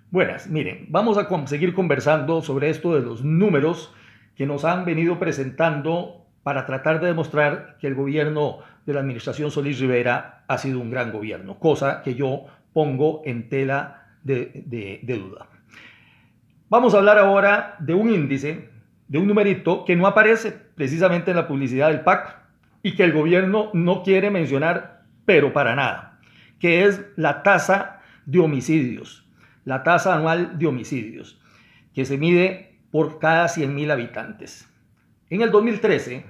Buenas, miren, vamos a seguir conversando sobre esto de los números que nos han venido presentando para tratar de demostrar que el gobierno de la administración Solís Rivera ha sido un gran gobierno, cosa que yo pongo en tela de duda. Vamos a hablar ahora de un índice, de un numerito que no aparece precisamente en la publicidad del PAC y que el gobierno no quiere mencionar, pero para nada, que es la tasa de homicidios, la tasa anual de homicidios, que se mide por cada 100.000 habitantes. En el 2013,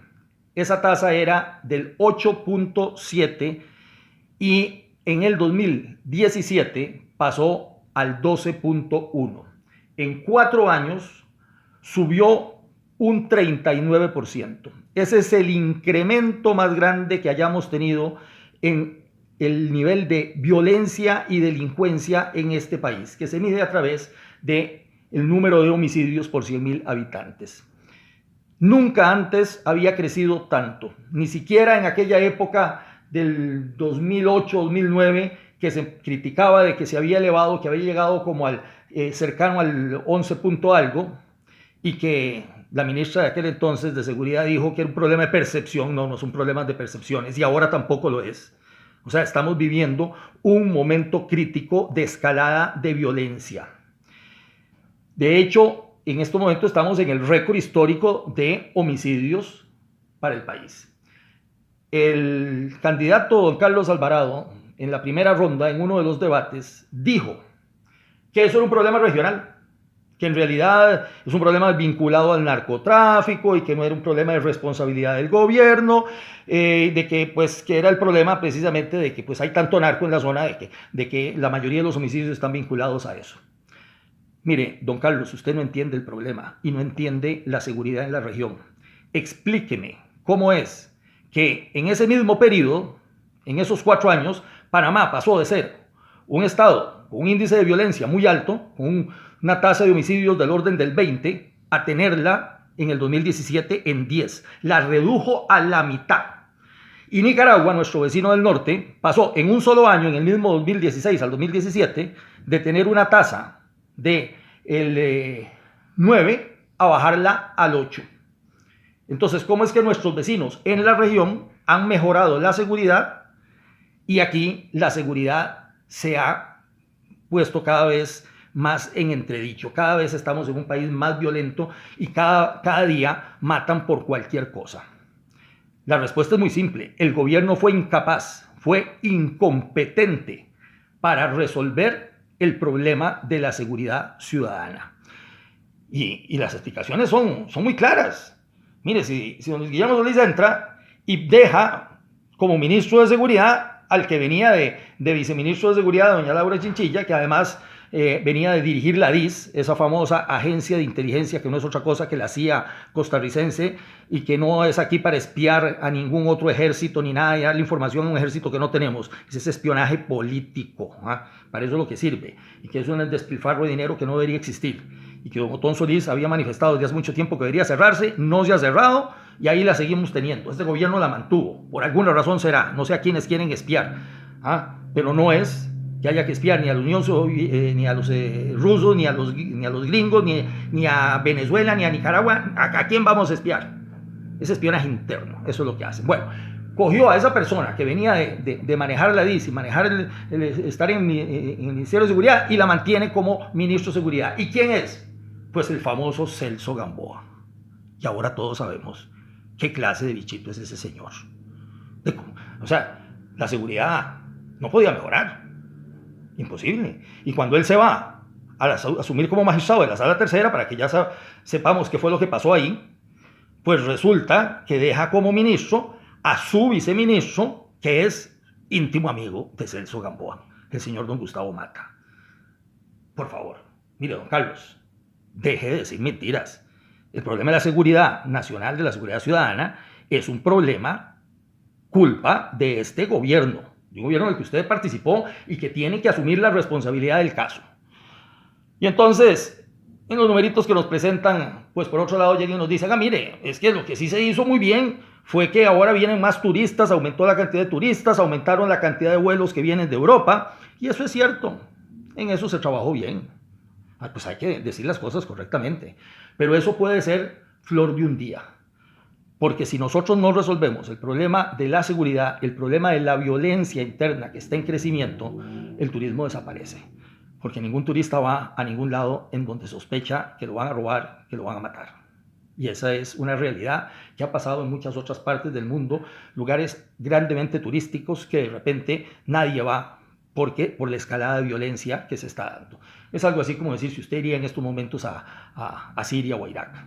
esa tasa era del 8.7 y en el 2017 pasó al 12.1. En 4 años subió un 39%. Ese es el incremento más grande que hayamos tenido en el nivel de violencia y delincuencia en este país, que se mide a través del número de homicidios por 100.000 habitantes. Nunca antes había crecido tanto, ni siquiera en aquella época del 2008-2009 que se criticaba de que se había elevado, que había llegado como al cercano al 11 punto algo, y que la ministra de aquel entonces de Seguridad dijo que era un problema de percepción. No, no son problemas de percepciones, y ahora tampoco lo es. O sea, estamos viviendo un momento crítico de escalada de violencia. De hecho, en este momento estamos en el récord histórico de homicidios para el país. El candidato don Carlos Alvarado, en la primera ronda, en uno de los debates, dijo que eso era un problema regional, que en realidad es un problema vinculado al narcotráfico y que no era un problema de responsabilidad del gobierno, de que, pues, que era el problema precisamente de que pues, hay tanto narco en la zona de que la mayoría de los homicidios están vinculados a eso. Mire, don Carlos, usted no entiende el problema y no entiende la seguridad en la región. Explíqueme cómo es que en ese mismo periodo, en esos 4 años, Panamá pasó de ser un estado con un índice de violencia muy alto, con una tasa de homicidios del orden del 20, a tenerla en el 2017 en 10. La redujo a la mitad. Y Nicaragua, nuestro vecino del norte, pasó en un solo año, en el mismo 2016 al 2017, de tener una tasa de el 9 a bajarla al 8. Entonces, ¿cómo es que nuestros vecinos en la región han mejorado la seguridad y aquí la seguridad se ha puesto cada vez más en entredicho? Cada vez estamos en un país más violento y cada día matan por cualquier cosa. La respuesta es muy simple. El gobierno fue incapaz, fue incompetente para resolver el problema de la seguridad ciudadana. Y las explicaciones son muy claras. Mire, si don Guillermo Solís entra y deja como ministro de Seguridad al que venía de viceministro de Seguridad, doña Laura Chinchilla, que además venía de dirigir la DIS, esa famosa agencia de inteligencia que no es otra cosa que la CIA costarricense y que no es aquí para espiar a ningún otro ejército ni nada, y darle información a un ejército que no tenemos. Ese espionaje político, para eso es lo que sirve, y que es un despilfarro de dinero que no debería existir, y que don Otón Solís había manifestado desde hace mucho tiempo que debería cerrarse. No se ha cerrado y ahí la seguimos teniendo. Este gobierno la mantuvo, por alguna razón será, no sé a quiénes quieren espiar, pero no es que haya que espiar ni a la Unión ni a los rusos, ni a los gringos, ni a Venezuela, ni a Nicaragua. ¿A quién vamos a espiar? Es espionaje interno, eso es lo que hacen. Bueno, cogió a esa persona que venía de manejar la DIS y manejar estar en el Ministerio de Seguridad y la mantiene como ministro de Seguridad. ¿Y quién es? Pues el famoso Celso Gamboa. Y ahora todos sabemos qué clase de bichito es ese señor. O sea, la seguridad no podía mejorar. Imposible. Y cuando él se va a asumir como magistrado de la Sala Tercera, para que ya sepamos qué fue lo que pasó ahí, pues resulta que deja como ministro a su viceministro, que es íntimo amigo de Celso Gamboa, el señor don Gustavo Mata. Por favor, mire, don Carlos, deje de decir mentiras. El problema de la seguridad nacional, de la seguridad ciudadana, es un problema culpa de este gobierno, de un gobierno en el que usted participó y que tiene que asumir la responsabilidad del caso. Y entonces, en los numeritos que nos presentan, pues por otro lado llegan y nos dicen, mire, es que lo que sí se hizo muy bien fue que ahora vienen más turistas, aumentó la cantidad de turistas, aumentaron la cantidad de vuelos que vienen de Europa, y eso es cierto, en eso se trabajó bien. Pues hay que decir las cosas correctamente. Pero eso puede ser flor de un día. Porque si nosotros no resolvemos el problema de la seguridad, el problema de la violencia interna que está en crecimiento, el turismo desaparece. Porque ningún turista va a ningún lado en donde sospecha que lo van a robar, que lo van a matar. Y esa es una realidad que ha pasado en muchas otras partes del mundo, lugares grandemente turísticos que de repente nadie va por la escalada de violencia que se está dando. Es algo así como decir si usted iría en estos momentos a Siria o a Irak.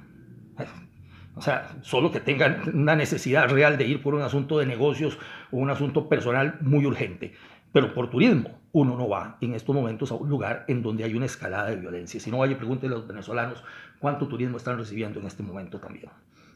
O sea, solo que tengan una necesidad real de ir por un asunto de negocios o un asunto personal muy urgente. Pero por turismo, uno no va en estos momentos a un lugar en donde hay una escalada de violencia. Si no, vaya y pregúntele a los venezolanos cuánto turismo están recibiendo en este momento también.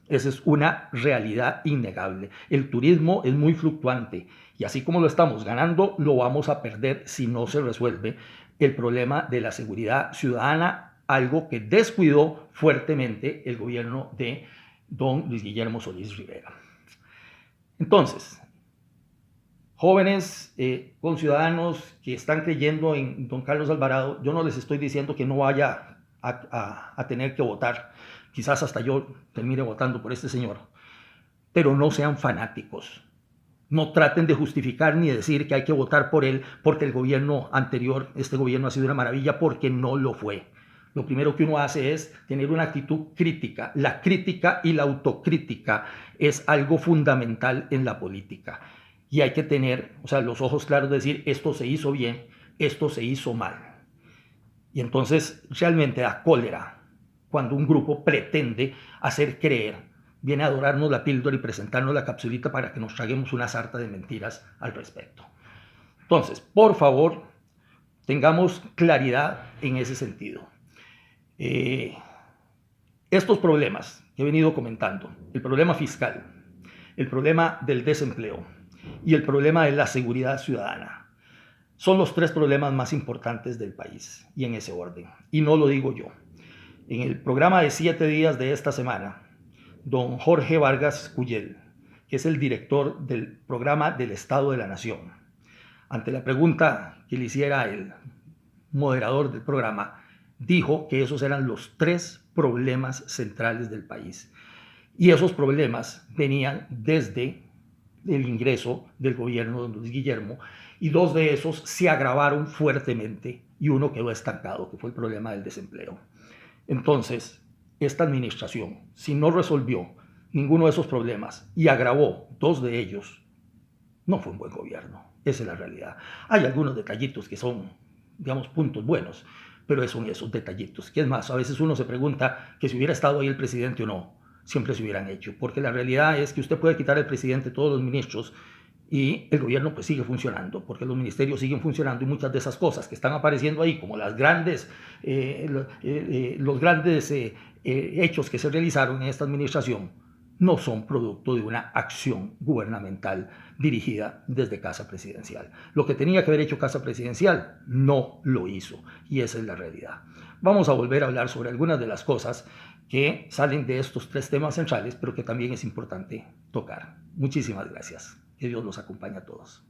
Esa es una realidad innegable. El turismo es muy fluctuante y así como lo estamos ganando, lo vamos a perder si no se resuelve el problema de la seguridad ciudadana, algo que descuidó fuertemente el gobierno de don Luis Guillermo Solís Rivera. Entonces, jóvenes conciudadanos que están creyendo en don Carlos Alvarado, yo no les estoy diciendo que no vaya a tener que votar. Quizás hasta yo termine votando por este señor. Pero no sean fanáticos. No traten de justificar ni decir que hay que votar por él porque el gobierno anterior, este gobierno ha sido una maravilla, porque no lo fue. Lo primero que uno hace es tener una actitud crítica. La crítica y la autocrítica es algo fundamental en la política. Y hay que tener, los ojos claros de decir, esto se hizo bien, esto se hizo mal. Y entonces realmente da cólera cuando un grupo pretende hacer creer, viene a dorarnos la píldora y presentarnos la capsulita para que nos traguemos una sarta de mentiras al respecto. Entonces, por favor, tengamos claridad en ese sentido. Estos problemas que he venido comentando, el problema fiscal, el problema del desempleo y el problema de la seguridad ciudadana, son los 3 problemas más importantes del país, y en ese orden. Y no lo digo yo. En el programa de 7 días de esta semana, don Jorge Vargas Cuyel, que es el director del programa del Estado de la Nación, ante la pregunta que le hiciera el moderador del programa, dijo que esos eran los 3 problemas centrales del país. Y esos problemas venían desde el ingreso del gobierno de Luis Guillermo, y 2 de esos se agravaron fuertemente y uno quedó estancado, que fue el problema del desempleo. Entonces, esta administración, si no resolvió ninguno de esos problemas y agravó 2 de ellos, no fue un buen gobierno. Esa es la realidad. Hay algunos detallitos que son, puntos buenos, pero son esos detallitos. Que es más, a veces uno se pregunta que si hubiera estado ahí el presidente o no, siempre se hubieran hecho, porque la realidad es que usted puede quitar al presidente todos los ministros y el gobierno pues sigue funcionando, porque los ministerios siguen funcionando, y muchas de esas cosas que están apareciendo ahí como los grandes hechos que se realizaron en esta administración no son producto de una acción gubernamental dirigida desde Casa Presidencial. Lo que tenía que haber hecho Casa Presidencial no lo hizo, y esa es la realidad. Vamos a volver a hablar sobre algunas de las cosas que salen de estos 3 temas centrales, pero que también es importante tocar. Muchísimas gracias. Que Dios los acompañe a todos.